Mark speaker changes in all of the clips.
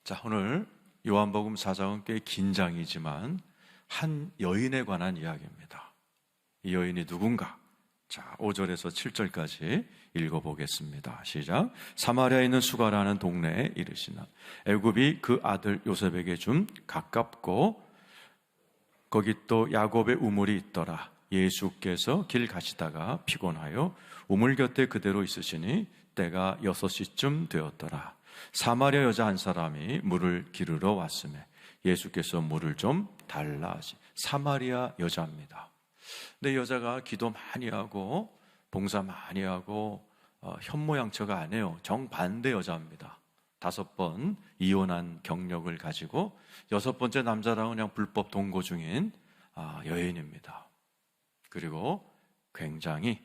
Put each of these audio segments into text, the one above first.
Speaker 1: 자, 오늘 요한복음 4장은 꽤 긴장이지만 한 여인에 관한 이야기입니다. 이 여인이 누군가? 자, 5절에서 7절까지 읽어보겠습니다. 시작. 사마리아에 있는 수가라는 동네에 이르시나 애굽이 그 아들 요셉에게 준 가깝고 거기 또 야곱의 우물이 있더라. 예수께서 길 가시다가 피곤하여 우물 곁에 그대로 있으시니 때가 6시쯤 되었더라. 사마리아 여자 한 사람이 물을 기르러 왔으며 예수께서 물을 좀 달라 하시. 사마리아 여자입니다. 근데 여자가 기도 많이 하고 봉사 많이 하고 현모양처가 아니에요. 정반대 여자입니다. 5번 이혼한 경력을 가지고 6번째 남자랑은 그냥 불법 동거 중인 여인입니다. 그리고 굉장히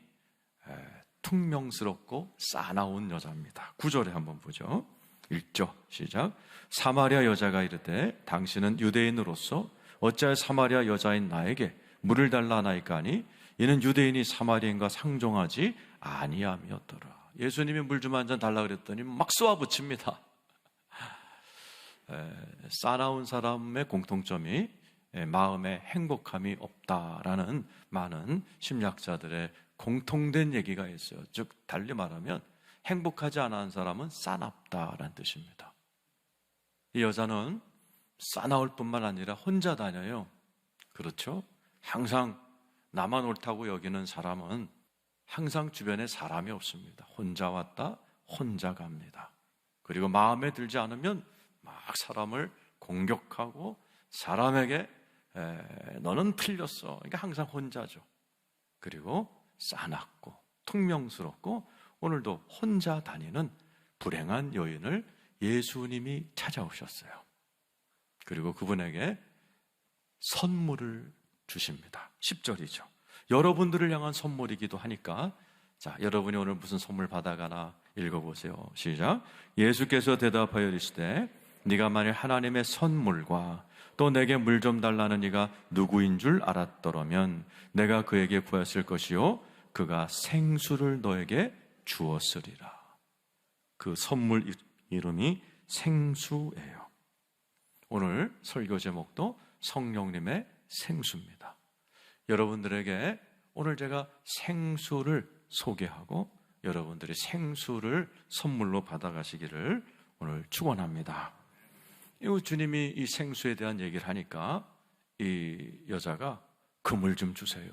Speaker 1: 퉁명스럽고 싸나운 여자입니다. 9절에 한번 보죠. 읽죠. 시작. 사마리아 여자가 이르되 당신은 유대인으로서 어찌하여 사마리아 여자인 나에게 물을 달라 하나이까니 이는 유대인이 사마리아인과 상종하지 아니함이었더라. 예수님이 물 좀 한 잔 달라 그랬더니 막 쏘아붙입니다. 싸나운 사람의 공통점이 마음에 행복함이 없다라는 많은 심리학자들의 공통된 얘기가 있어요. 즉 달리 말하면 행복하지 않은 사람은 싸납다라는 뜻입니다. 이 여자는 싸나울 뿐만 아니라 혼자 다녀요. 그렇죠? 항상 나만 옳다고 여기는 사람은 항상 주변에 사람이 없습니다. 혼자 왔다 혼자 갑니다. 그리고 마음에 들지 않으면 막 사람을 공격하고 사람에게 너는 틀렸어. 그러니까 항상 혼자죠. 그리고 싸납고 퉁명스럽고 오늘도 혼자 다니는 불행한 여인을 예수님이 찾아오셨어요. 그리고 그분에게 선물을 주십니다. 10절이죠. 여러분들을 향한 선물이기도 하니까 자, 여러분이 오늘 무슨 선물 받아가나 읽어보세요. 시작. 예수께서 대답하여 이르시되 네가 만일 하나님의 선물과 또 내게 물 좀 달라는 이가 누구인 줄 알았더라면 내가 그에게 구했을 것이요 그가 생수를 너에게 주었으리라. 그 선물 이름이 생수예요. 오늘 설교 제목도 성령님의 생수입니다. 여러분들에게 오늘 제가 생수를 소개하고 여러분들이 생수를 선물로 받아가시기를 오늘 축원합니다. 주님이 이 생수에 대한 얘기를 하니까 이 여자가 그물 좀 주세요.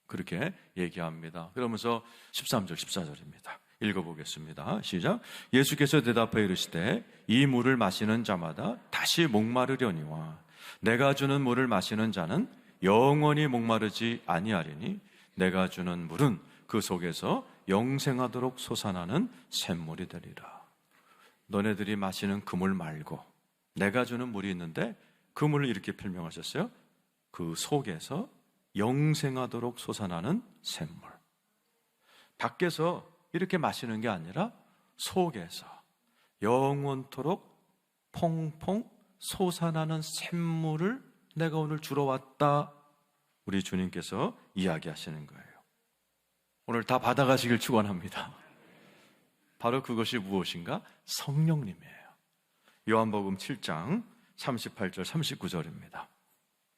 Speaker 1: 그렇게 얘기합니다. 그러면서 13절, 14절입니다. 읽어보겠습니다. 시작. 예수께서 대답하여 이르시되 이 물을 마시는 자마다 다시 목마르려니와 내가 주는 물을 마시는 자는 영원히 목마르지 아니하리니 내가 주는 물은 그 속에서 영생하도록 솟아나는 샘물이 되리라. 너네들이 마시는 그 물 말고 내가 주는 물이 있는데 그 물을 이렇게 설명하셨어요. 그 속에서 영생하도록 솟아나는 샘물. 밖에서 이렇게 마시는 게 아니라 속에서 영원토록 퐁퐁 솟아나는 샘물을 내가 오늘 주러 왔다. 우리 주님께서 이야기하시는 거예요. 오늘 다 받아가시길 축원합니다. 바로 그것이 무엇인가? 성령님이에요. 요한복음 7장 38절 39절입니다.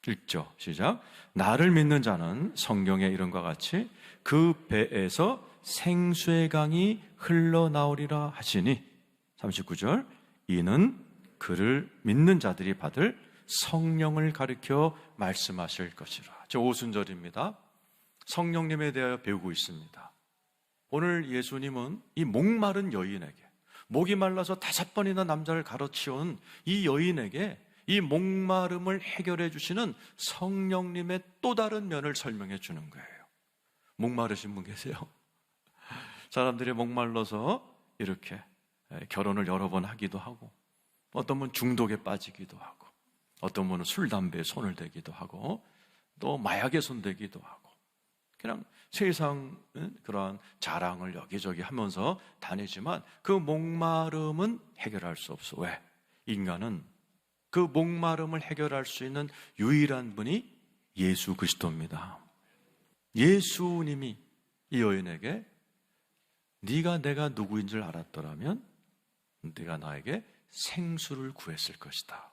Speaker 1: 읽죠. 시작. 나를 믿는 자는 성경의 이름과 같이 그 배에서 생수의 강이 흘러나오리라 하시니 39절 이는 그를 믿는 자들이 받을 성령을 가리켜 말씀하실 것이라. 저 오순절입니다. 성령님에 대하여 배우고 있습니다. 오늘 예수님은 이 목마른 여인에게 목이 말라서 5번이나 남자를 가로치운 이 여인에게 이 목마름을 해결해 주시는 성령님의 또 다른 면을 설명해 주는 거예요. 목마르신 분 계세요? 사람들이 목말라서 이렇게 결혼을 여러 번 하기도 하고 어떤 분은 중독에 빠지기도 하고 어떤 분은 술, 담배에 손을 대기도 하고 또 마약에 손대기도 하고 그냥 세상은 그러한 자랑을 여기저기 하면서 다니지만 그 목마름은 해결할 수 없어. 왜? 인간은 그 목마름을 해결할 수 있는 유일한 분이 예수 그리스도입니다. 예수님이 이 여인에게 네가 내가 누구인 줄 알았더라면 네가 나에게 생수를 구했을 것이다.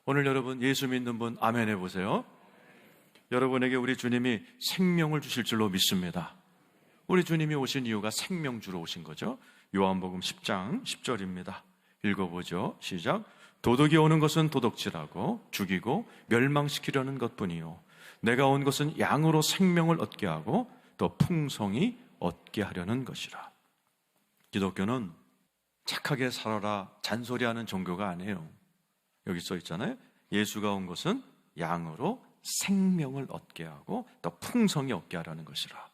Speaker 1: 오늘 여러분 예수 믿는 분 아멘 해보세요. 여러분에게 우리 주님이 생명을 주실 줄로 믿습니다. 우리 주님이 오신 이유가 생명 주러 오신 거죠. 요한복음 10장 10절입니다. 읽어보죠. 시작. 도둑이 오는 것은 도둑질하고 죽이고 멸망시키려는 것뿐이요 내가 온 것은 양으로 생명을 얻게 하고 또 풍성히 얻게 하려는 것이라. 기독교는 착하게 살아라 잔소리하는 종교가 아니에요. 여기 써 있잖아요. 예수가 온 것은 양으로 생명을 얻게 하고 또 풍성히 얻게 하라는 것이라.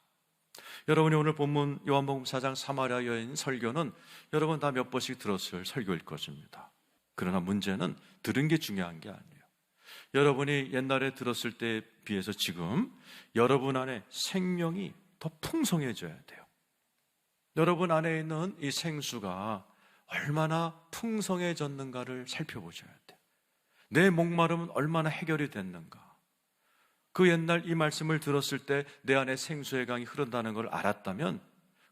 Speaker 1: 여러분이 오늘 본문 요한복음 4장 사마리아 여인 설교는 여러분 다 몇 번씩 들었을 설교일 것입니다. 그러나 문제는 들은 게 중요한 게 아니에요. 여러분이 옛날에 들었을 때에 비해서 지금 여러분 안에 생명이 더 풍성해져야 돼요. 여러분 안에 있는 이 생수가 얼마나 풍성해졌는가를 살펴보셔야 돼요. 내 목마름은 얼마나 해결이 됐는가. 그 옛날 이 말씀을 들었을 때 내 안에 생수의 강이 흐른다는 걸 알았다면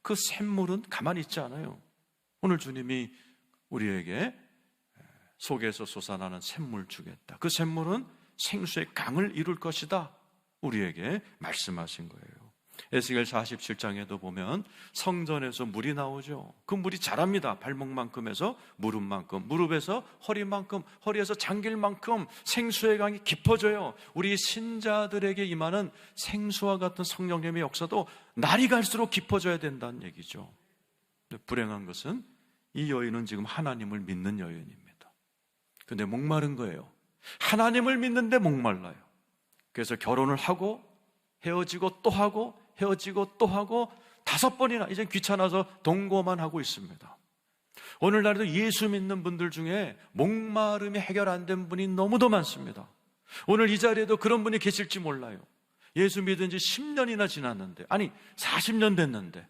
Speaker 1: 그 샘물은 가만히 있지 않아요. 오늘 주님이 우리에게 속에서 솟아나는 샘물 주겠다. 그 샘물은 생수의 강을 이룰 것이다. 우리에게 말씀하신 거예요. 에스겔 47장에도 보면 성전에서 물이 나오죠. 그 물이 자랍니다. 발목만큼에서 무릎만큼, 무릎에서 허리만큼, 허리에서 장길만큼 생수의 강이 깊어져요. 우리 신자들에게 임하는 생수와 같은 성령님의 역사도 날이 갈수록 깊어져야 된다는 얘기죠. 불행한 것은 이 여인은 지금 하나님을 믿는 여인입니다. 근데 목마른 거예요. 하나님을 믿는데 목말라요. 그래서 결혼을 하고 헤어지고 또 하고 헤어지고 또 하고 5번이나 이제 귀찮아서 동거만 하고 있습니다. 오늘날에도 예수 믿는 분들 중에 목마름이 해결 안 된 분이 너무도 많습니다. 오늘 이 자리에도 그런 분이 계실지 몰라요. 예수 믿은 지 10년이나 지났는데, 아니 40년 됐는데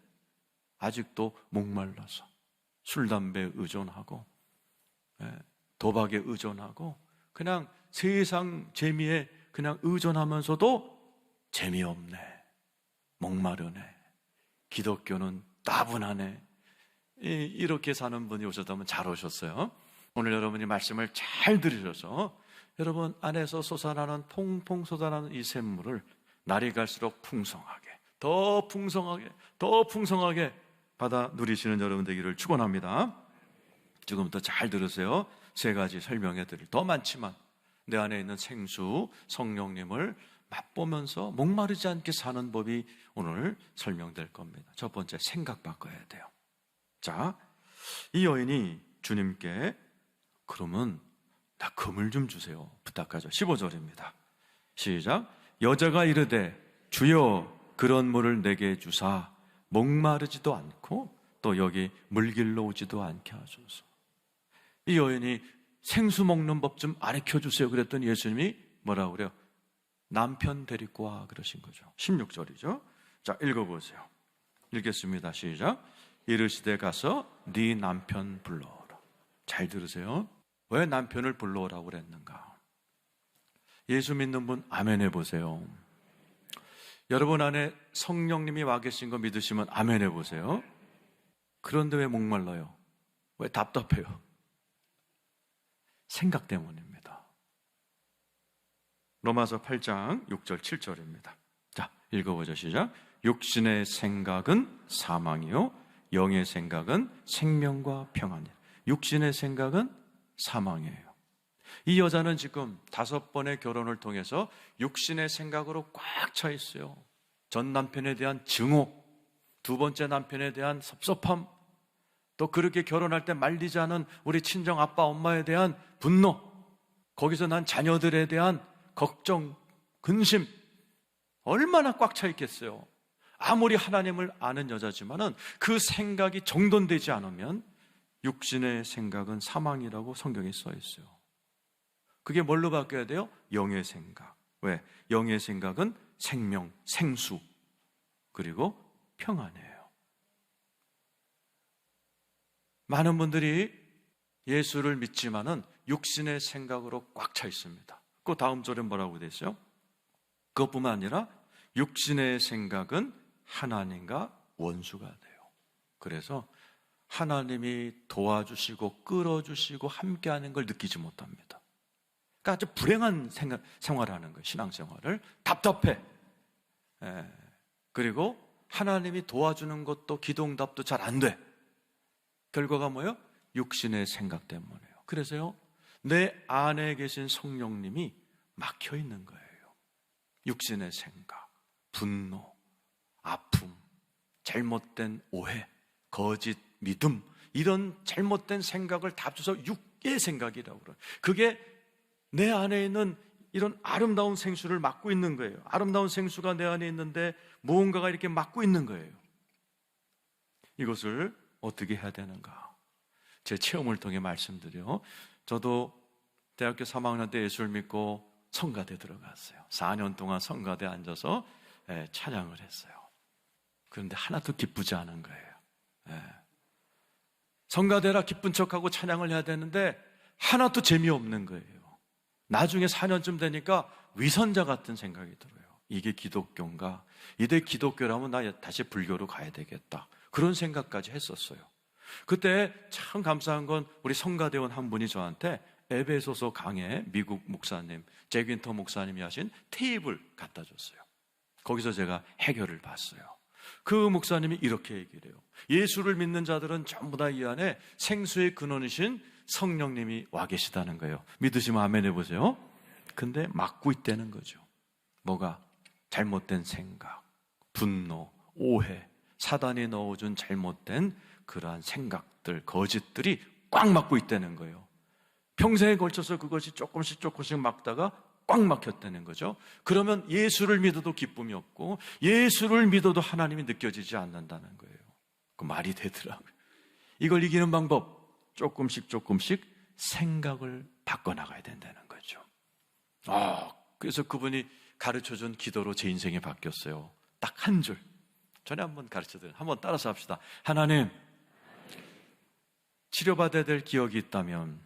Speaker 1: 아직도 목말라서 술, 담배에 의존하고 도박에 의존하고 그냥 세상 재미에 그냥 의존하면서도 재미없네, 목마르네, 기독교는 따분하네, 이렇게 사는 분이 오셨다면 잘 오셨어요. 오늘 여러분이 말씀을 잘 들으셔서 여러분 안에서 솟아나는 퐁퐁 솟아나는 이 샘물을 날이 갈수록 풍성하게, 더 풍성하게, 더 풍성하게 받아 누리시는 여러분 되기를 축원합니다. 지금부터 잘 들으세요. 3가지 설명해 드릴, 더 많지만 내 안에 있는 생수 성령님을 맛보면서 목마르지 않게 사는 법이 오늘 설명될 겁니다. 첫 번째, 생각 바꿔야 돼요. 자, 이 여인이 주님께 그러면 나 금을 좀 주세요 부탁하죠. 15절입니다. 시작. 여자가 이르되 주여 그런 물을 내게 주사 목마르지도 않고 또 여기 물길로 오지도 않게 하소서. 이 여인이 생수 먹는 법 좀 가르쳐 주세요 그랬더니 예수님이 뭐라고 그래요? 남편 데리고 와 그러신 거죠. 16절이죠. 자, 읽어보세요. 읽겠습니다. 시작. 이르시되 가서 네 남편 불러오라. 잘 들으세요. 왜 남편을 불러오라고 그랬는가? 예수 믿는 분 아멘 해보세요. 여러분 안에 성령님이 와 계신 거 믿으시면 아멘 해보세요. 그런데 왜 목말라요? 왜 답답해요? 생각 때문입니다. 로마서 8장 6절 7절입니다. 자, 읽어보죠. 시작. 육신의 생각은 사망이요 영의 생각은 생명과 평안이에요. 육신의 생각은 사망이에요. 이 여자는 지금 5번의 결혼을 통해서 육신의 생각으로 꽉 차 있어요. 전 남편에 대한 증오, 2번째 남편에 대한 섭섭함, 또 그렇게 결혼할 때 말리지 않은 우리 친정 아빠 엄마에 대한 분노, 거기서 난 자녀들에 대한 걱정, 근심, 얼마나 꽉 차 있겠어요. 아무리 하나님을 아는 여자지만은 그 생각이 정돈되지 않으면 육신의 생각은 사망이라고 성경에 써 있어요. 그게 뭘로 바뀌어야 돼요? 영의 생각. 왜? 영의 생각은 생명, 생수, 그리고 평안이에요. 많은 분들이 예수를 믿지만은 육신의 생각으로 꽉 차 있습니다. 그 다음 절에 뭐라고 되어 있어요? 그것뿐만 아니라 육신의 생각은 하나님과 원수가 돼요. 그래서 하나님이 도와주시고 끌어주시고 함께하는 걸 느끼지 못합니다. 그러니까 아주 불행한 생활하는 거예요. 신앙생활을. 답답해. 그리고 하나님이 도와주는 것도 기도응답도 잘 안 돼. 결과가 뭐예요? 육신의 생각 때문에요. 그래서요, 내 안에 계신 성령님이 막혀 있는 거예요. 육신의 생각, 분노, 아픔, 잘못된 오해, 거짓 믿음, 이런 잘못된 생각을 다 합쳐서 육의 생각이라고 그래요. 그게 내 안에 있는 이런 아름다운 생수를 막고 있는 거예요. 아름다운 생수가 내 안에 있는데 무언가가 이렇게 막고 있는 거예요. 이것을 어떻게 해야 되는가? 제 체험을 통해 말씀드려. 저도 대학교 3학년 때 예수를 믿고 성가대 들어갔어요. 4년 동안 성가대에 앉아서 찬양을 했어요. 그런데 하나도 기쁘지 않은 거예요. 성가대라 기쁜 척하고 찬양을 해야 되는데 하나도 재미없는 거예요. 나중에 4년쯤 되니까 위선자 같은 생각이 들어요. 이게 기독교인가? 이대 기독교라면 나 다시 불교로 가야 되겠다. 그런 생각까지 했었어요. 그때 참 감사한 건 우리 성가대원 한 분이 저한테 에베소서 강해 미국 목사님 잭윈터 목사님이 하신 테이프를 갖다 줬어요. 거기서 제가 해결을 봤어요. 그 목사님이 이렇게 얘기를 해요. 예수를 믿는 자들은 전부 다 이 안에 생수의 근원이신 성령님이 와 계시다는 거예요. 믿으시면 아멘 해보세요. 근데 막고 있다는 거죠. 뭐가? 잘못된 생각, 분노, 오해, 사단이 넣어준 잘못된 그러한 생각들, 거짓들이 꽉 막고 있다는 거예요. 평생에 걸쳐서 그것이 조금씩 막다가 꽉 막혔다는 거죠. 그러면 예수를 믿어도 기쁨이 없고 예수를 믿어도 하나님이 느껴지지 않는다는 거예요. 그 말이 되더라고요. 이걸 이기는 방법, 조금씩 생각을 바꿔나가야 된다는 거죠. 그래서 그분이 가르쳐준 기도로 제 인생이 바뀌었어요. 딱 한 줄. 전에 한번 가르쳐드려요. 한번 따라서 합시다. 하나님, 치료받아야 될 기억이 있다면,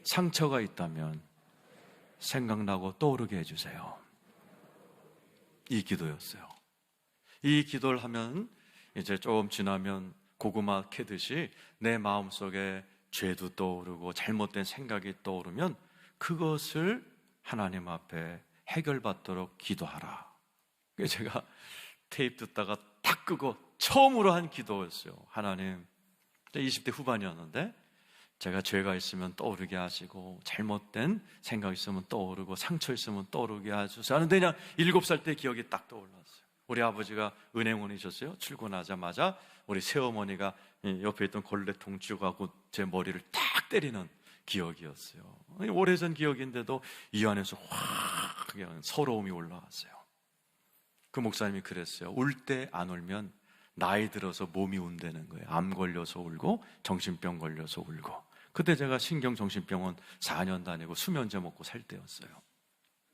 Speaker 1: 상처가 있다면 생각나고 떠오르게 해주세요. 이 기도였어요. 이 기도를 하면 이제 조금 지나면 고구마 캐듯이 내 마음속에 죄도 떠오르고 잘못된 생각이 떠오르면 그것을 하나님 앞에 해결받도록 기도하라. 그래서 제가 테이프 듣다가 탁 끄고 처음으로 한 기도였어요. 하나님, 20대 후반이었는데 제가 죄가 있으면 떠오르게 하시고 잘못된 생각 있으면 떠오르고 상처 있으면 떠오르게 하셔서 하는데 그냥 7살 때 기억이 딱 떠올랐어요. 우리 아버지가 은행원이셨어요. 출근하자마자 우리 새어머니가 옆에 있던 걸레통 쥐어가고 제 머리를 딱 때리는 기억이었어요. 오래전 기억인데도 이 안에서 확 그냥 서러움이 올라왔어요. 그 목사님이 그랬어요. 울 때 안 울면 나이 들어서 몸이 운다는 거예요. 암 걸려서 울고 정신병 걸려서 울고. 그때 제가 신경정신병원 4년 다니고 수면제 먹고 살 때였어요.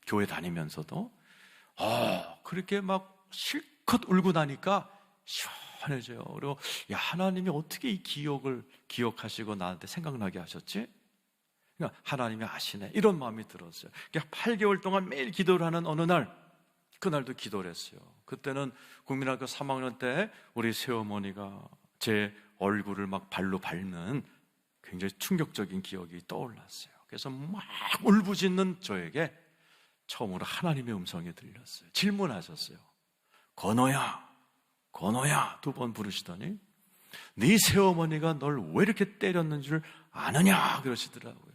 Speaker 1: 교회 다니면서도 그렇게 막 실컷 울고 나니까 시원해져요. 그리고 하나님이 어떻게 이 기억을 기억하시고 나한테 생각나게 하셨지? 그러니까 하나님이 아시네, 이런 마음이 들었어요. 그러니까 8개월 동안 매일 기도를 하는 어느 날, 그날도 기도를 했어요. 그때는 국민학교 3학년 때 우리 새어머니가 제 얼굴을 막 발로 밟는 굉장히 충격적인 기억이 떠올랐어요. 그래서 막 울부짖는 저에게 처음으로 하나님의 음성이 들렸어요. 질문하셨어요. 건호야 2번 부르시더니 네 새어머니가 널 왜 이렇게 때렸는 줄 아느냐 그러시더라고요.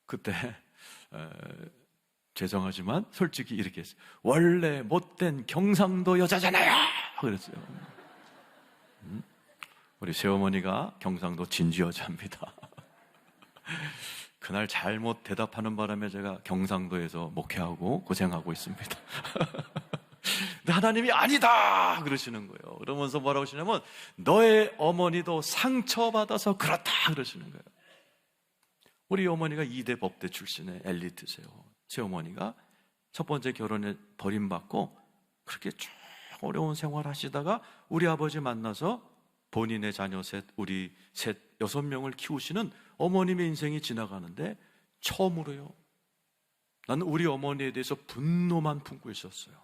Speaker 1: 그때 죄송하지만 솔직히 이렇게 했어요. 원래 못된 경상도 여자잖아요 그랬어요. 우리 새어머니가 경상도 진주 여자입니다. 그날 잘못 대답하는 바람에 제가 경상도에서 목회하고 고생하고 있습니다. 근데 하나님이 아니다 그러시는 거예요. 그러면서 뭐라고 하시냐면 너의 어머니도 상처받아서 그렇다 그러시는 거예요. 우리 어머니가 2대 법대 출신의 엘리트세요. 제 어머니가 첫 번째 결혼에 버림받고 그렇게 쭉 어려운 생활 하시다가 우리 아버지 만나서 본인의 자녀 우리 6명을 키우시는 어머님의 인생이 지나가는데 처음으로요, 나는 우리 어머니에 대해서 분노만 품고 있었어요.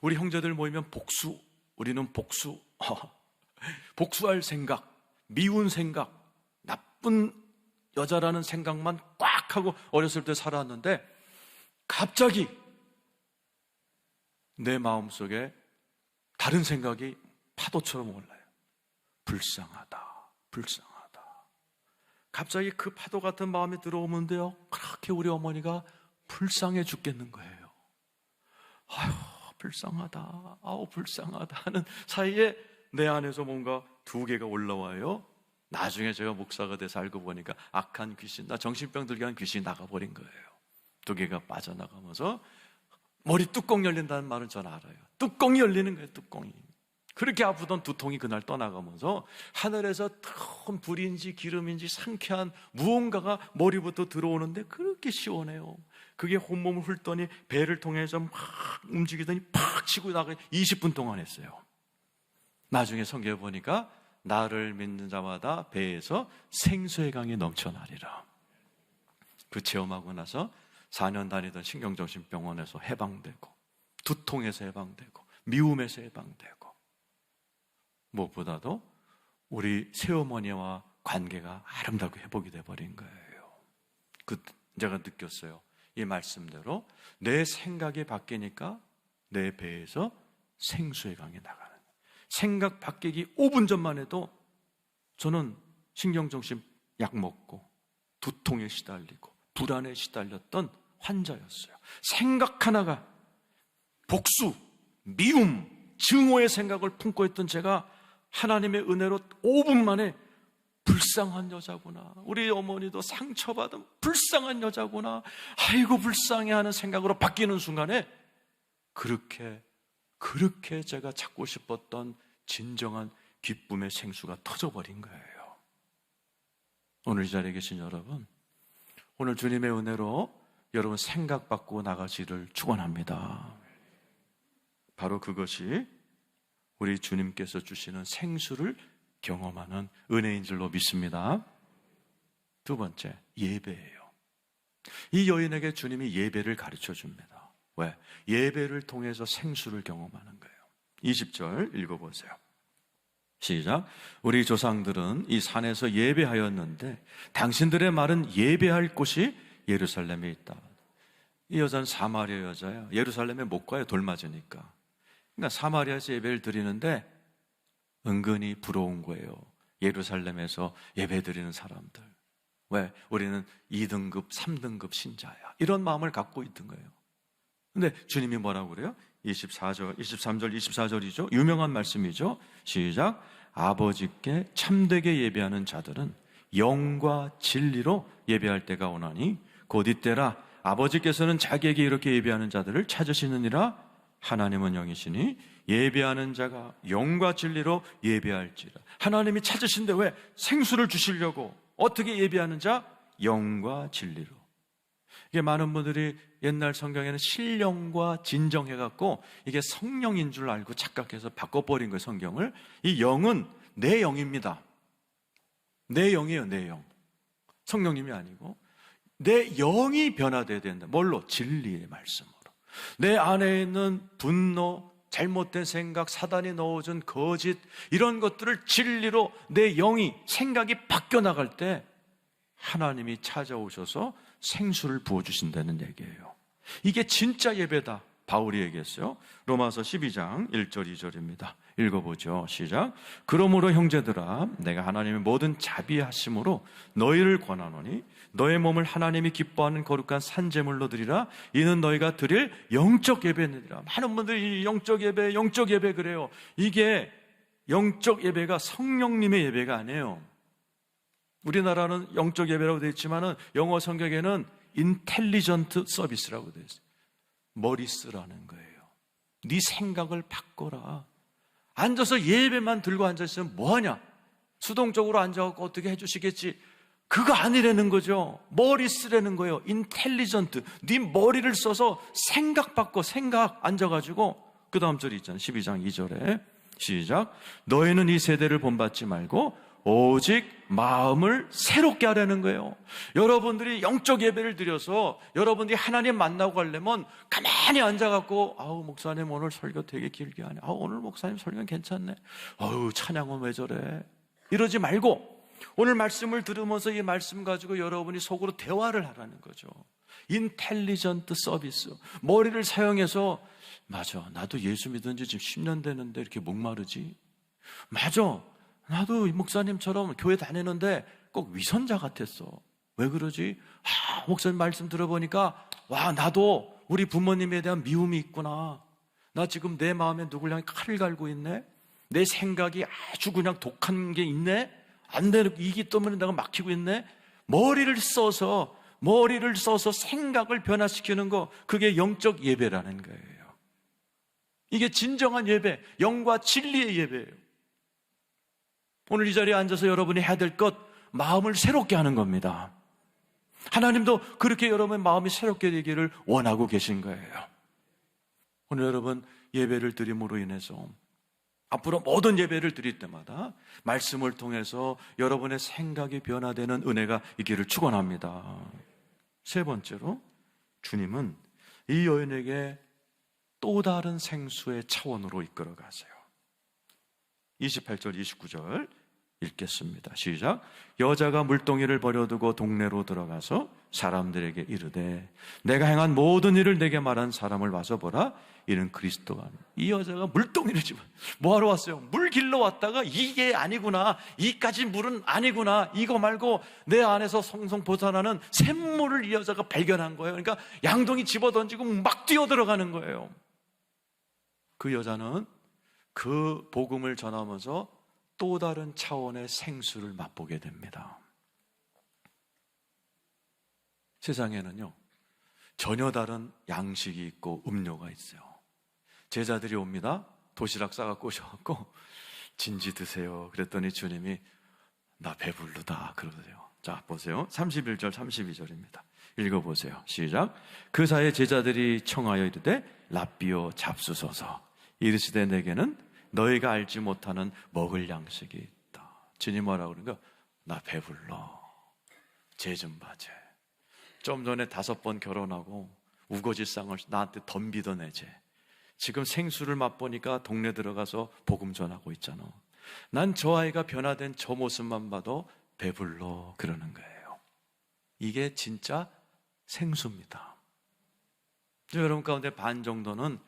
Speaker 1: 우리 형제들 모이면 복수, 우리는 복수. 복수할 생각, 미운 생각, 나쁜 여자라는 생각만 꽉 하고 어렸을 때 살았는데 갑자기 내 마음속에 다른 생각이 파도처럼 올라요. 불쌍하다, 불쌍하다. 갑자기 그 파도 같은 마음이 들어오는데요, 그렇게 우리 어머니가 불쌍해 죽겠는 거예요. 아유, 불쌍하다, 아우 불쌍하다 하는 사이에 내 안에서 뭔가 두 개가 올라와요. 나중에 제가 목사가 돼서 알고 보니까 악한 귀신, 나 정신병 들게 한 귀신이 나가버린 거예요. 두 개가 빠져나가면서 머리 뚜껑 열린다는 말은 전 알아요. 뚜껑이 열리는 거예요, 뚜껑이. 그렇게 아프던 두통이 그날 떠나가면서 하늘에서 뜨거운 불인지 기름인지 상쾌한 무언가가 머리부터 들어오는데 그렇게 시원해요. 그게 온몸을 훑더니 배를 통해서 막 움직이더니 팍 치고 나가 20분 동안 했어요. 나중에 성경에 보니까 나를 믿는 자마다 배에서 생수의 강이 넘쳐나리라. 그 체험하고 나서 4년 다니던 신경정신병원에서 해방되고, 두통에서 해방되고, 미움에서 해방되고, 무엇보다도 우리 새어머니와 관계가 아름답게 회복이 돼버린 거예요. 제가 느꼈어요. 이 말씀대로 내 생각이 바뀌니까 내 배에서 생수의 강이 나가는, 생각 바뀌기 5분 전만 해도 저는 신경정신 약 먹고 두통에 시달리고 불안에 시달렸던 환자였어요. 생각 하나가 복수, 미움, 증오의 생각을 품고 있던 제가 하나님의 은혜로 5분 만에 불쌍한 여자구나, 우리 어머니도 상처받은 불쌍한 여자구나, 아이고 불쌍해 하는 생각으로 바뀌는 순간에 그렇게 제가 찾고 싶었던 진정한 기쁨의 생수가 터져버린 거예요. 오늘 이 자리에 계신 여러분, 오늘 주님의 은혜로 여러분 생각 바꾸고 나가시를 축원합니다. 바로 그것이 우리 주님께서 주시는 생수를 경험하는 은혜인 줄로 믿습니다. 두 번째, 예배예요. 이 여인에게 주님이 예배를 가르쳐 줍니다. 왜? 예배를 통해서 생수를 경험하는 거예요. 20절 읽어보세요. 시작. 우리 조상들은 이 산에서 예배하였는데 당신들의 말은 예배할 곳이 예루살렘에 있다. 이 여자는 사마리아 여자예요. 예루살렘에 못 가요, 돌 맞으니까. 그러니까 사마리아에서 예배를 드리는데 은근히 부러운 거예요. 예루살렘에서 예배 드리는 사람들. 왜? 우리는 2등급, 3등급 신자야. 이런 마음을 갖고 있던 거예요. 근데 주님이 뭐라고 그래요? 23절, 24절이죠. 유명한 말씀이죠. 시작. 아버지께 참되게 예배하는 자들은 영과 진리로 예배할 때가 오나니 곧 이때라. 아버지께서는 자기에게 이렇게 예배하는 자들을 찾으시느니라. 하나님은 영이시니 예배하는 자가 영과 진리로 예배할지라. 하나님이 찾으신데 왜? 생수를 주시려고. 어떻게 예배하는 자? 영과 진리로. 이게 많은 분들이 옛날 성경에는 신령과 진정해갖고 이게 성령인 줄 알고 착각해서 바꿔버린 거예요, 성경을. 이 영은 내 영입니다. 내 영이에요, 내 영. 성령님이 아니고 내 영이 변화되어야 된다. 뭘로? 진리의 말씀으로. 내 안에 있는 분노, 잘못된 생각, 사단이 넣어준 거짓, 이런 것들을 진리로 내 영이, 생각이 바뀌어 나갈 때 하나님이 찾아오셔서 생수를 부어주신다는 얘기예요. 이게 진짜 예배다, 바울이 얘기했어요. 로마서 12장 1절 2절입니다. 읽어보죠. 시작. 그러므로 형제들아, 내가 하나님의 모든 자비하심으로 너희를 권하노니 너의 몸을 하나님이 기뻐하는 거룩한 산제물로 드리라. 이는 너희가 드릴 영적 예배니라. 많은 분들이 영적 예배 그래요. 이게 영적 예배가 성령님의 예배가 아니에요. 우리나라는 영적 예배라고 되어 있지만 영어 성경에는 인텔리전트 서비스라고 되어 있어요. 머리 쓰라는 거예요. 네 생각을 바꿔라. 앉아서 예배만 들고 앉아있으면 뭐하냐? 수동적으로 앉아갖고 어떻게 해주시겠지? 그거 아니라는 거죠. 머리 쓰라는 거예요. 인텔리전트. 네 머리를 써서 생각 바꿔. 생각 앉아가지고 그 다음 절이 있잖아요. 12장 2절에 시작. 너희는 이 세대를 본받지 말고 오직 마음을 새롭게 하려는 거예요. 여러분들이 영적 예배를 드려서 여러분들이 하나님 만나고 가려면 가만히 앉아갖고 아우 목사님 오늘 설교 되게 길게 하네. 아우 오늘 목사님 설교 괜찮네. 아우 찬양은 왜 저래. 이러지 말고 오늘 말씀을 들으면서 이 말씀 가지고 여러분이 속으로 대화를 하라는 거죠. 인텔리전트 서비스. 머리를 사용해서 맞아 나도 예수 믿은 지 지금 10년 되는데 이렇게 목마르지. 맞아 나도 이 목사님처럼 교회 다니는데 꼭 위선자 같았어. 왜 그러지? 목사님 말씀 들어보니까 와 나도 우리 부모님에 대한 미움이 있구나. 나 지금 내 마음에 누굴 향해 칼을 갈고 있네. 내 생각이 아주 그냥 독한 게 있네. 안 되는 이기 때문에 내가 막히고 있네. 머리를 써서 생각을 변화시키는 거, 그게 영적 예배라는 거예요. 이게 진정한 예배, 영과 진리의 예배예요. 오늘 이 자리에 앉아서 여러분이 해야 될 것, 마음을 새롭게 하는 겁니다. 하나님도 그렇게 여러분의 마음이 새롭게 되기를 원하고 계신 거예요. 오늘 여러분 예배를 드림으로 인해서 앞으로 모든 예배를 드릴 때마다 말씀을 통해서 여러분의 생각이 변화되는 은혜가 있기를 축원합니다. 세 번째로 주님은 이 여인에게 또 다른 생수의 차원으로 이끌어 가세요. 28절 29절 읽겠습니다. 시작. 여자가 물동이를 버려두고 동네로 들어가서 사람들에게 이르되 내가 행한 모든 일을 내게 말한 사람을 와서 보라. 이는 그리스도가 아니라. 이 여자가 물동이를 집어 뭐하러 왔어요? 물 길러 왔다가 이게 아니구나, 이까지 물은 아니구나, 이거 말고 내 안에서 성성 보산하는 샘물을 이 여자가 발견한 거예요. 그러니까 양동이 집어던지고 막 뛰어들어가는 거예요. 그 여자는 그 복음을 전하면서 또 다른 차원의 생수를 맛보게 됩니다. 세상에는요, 전혀 다른 양식이 있고 음료가 있어요. 제자들이 옵니다. 도시락 싸갖고 오셔갖고 진지 드세요. 그랬더니 주님이 나 배불르다 그러세요. 자, 보세요. 31절 32절입니다. 읽어보세요. 시작. 그 사이에 제자들이 청하여 이르되 랍비오 잡수소서. 이르시되 내게는 너희가 알지 못하는 먹을 양식이 있다. 주님 뭐라고 그러는가? 나 배불러. 쟤 좀 봐, 쟤. 좀 전에 5번 결혼하고 우거지상을 나한테 덤비던 애 쟤. 지금 생수를 맛보니까 동네 들어가서 복음 전하고 있잖아. 난 저 아이가 변화된 저 모습만 봐도 배불러 그러는 거예요. 이게 진짜 생수입니다. 여러분 가운데 반 정도는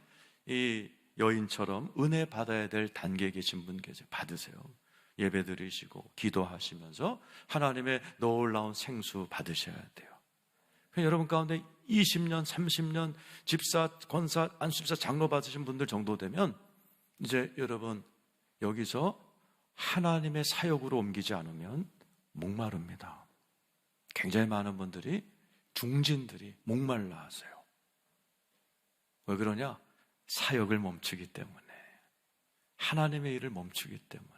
Speaker 1: 이 여인처럼 은혜 받아야 될 단계에 계신 분 계세요. 받으세요. 예배 드리시고 기도하시면서 하나님의 놀라운 생수 받으셔야 돼요. 여러분 가운데 20년, 30년 집사, 권사, 안수집사, 장로 받으신 분들 정도 되면 이제 여러분 여기서 하나님의 사역으로 옮기지 않으면 목마릅니다. 굉장히 많은 분들이, 중진들이 목말라 하세요. 왜 그러냐? 사역을 멈추기 때문에, 하나님의 일을 멈추기 때문에.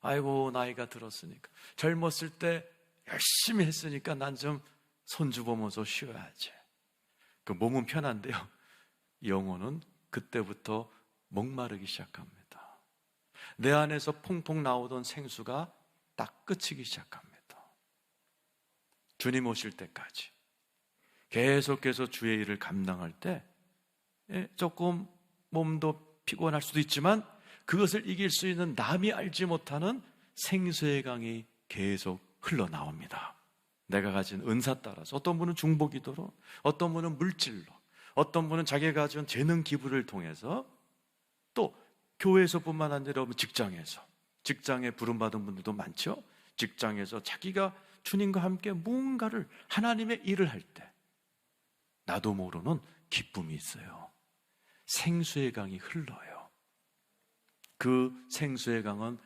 Speaker 1: 아이고 나이가 들었으니까, 젊었을 때 열심히 했으니까 난 좀 손주보면서 쉬어야지. 그 몸은 편한데요, 영혼은 그때부터 목마르기 시작합니다. 내 안에서 퐁퐁 나오던 생수가 딱 끝이기 시작합니다. 주님 오실 때까지 계속해서 주의 일을 감당할 때 조금 몸도 피곤할 수도 있지만 그것을 이길 수 있는 남이 알지 못하는 생수의 강이 계속 흘러나옵니다. 내가 가진 은사 따라서 어떤 분은 중보기도로, 어떤 분은 물질로, 어떤 분은 자기가 가진 재능 기부를 통해서, 또 교회에서뿐만 아니라 여러분 직장에 부름받은 분들도 많죠. 직장에서 자기가 주님과 함께 뭔가를, 하나님의 일을 할 때 나도 모르는 기쁨이 있어요. 생수의 강이 흘러요. 그 생수의 강은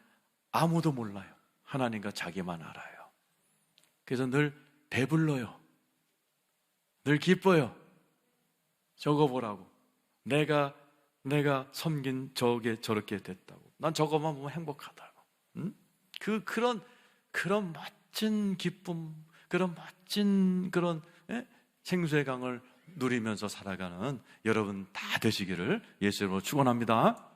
Speaker 1: 아무도 몰라요. 하나님과 자기만 알아요. 그래서 늘 배불러요. 늘 기뻐요. 저거 보라고. 내가 섬긴 저게 저렇게 됐다고. 난 저거만 보면 행복하다고. 응? 그런 멋진 기쁨, 그런 멋진 생수의 강을 누리면서 살아가는 여러분 다 되시기를 예수 이름으로 축원합니다.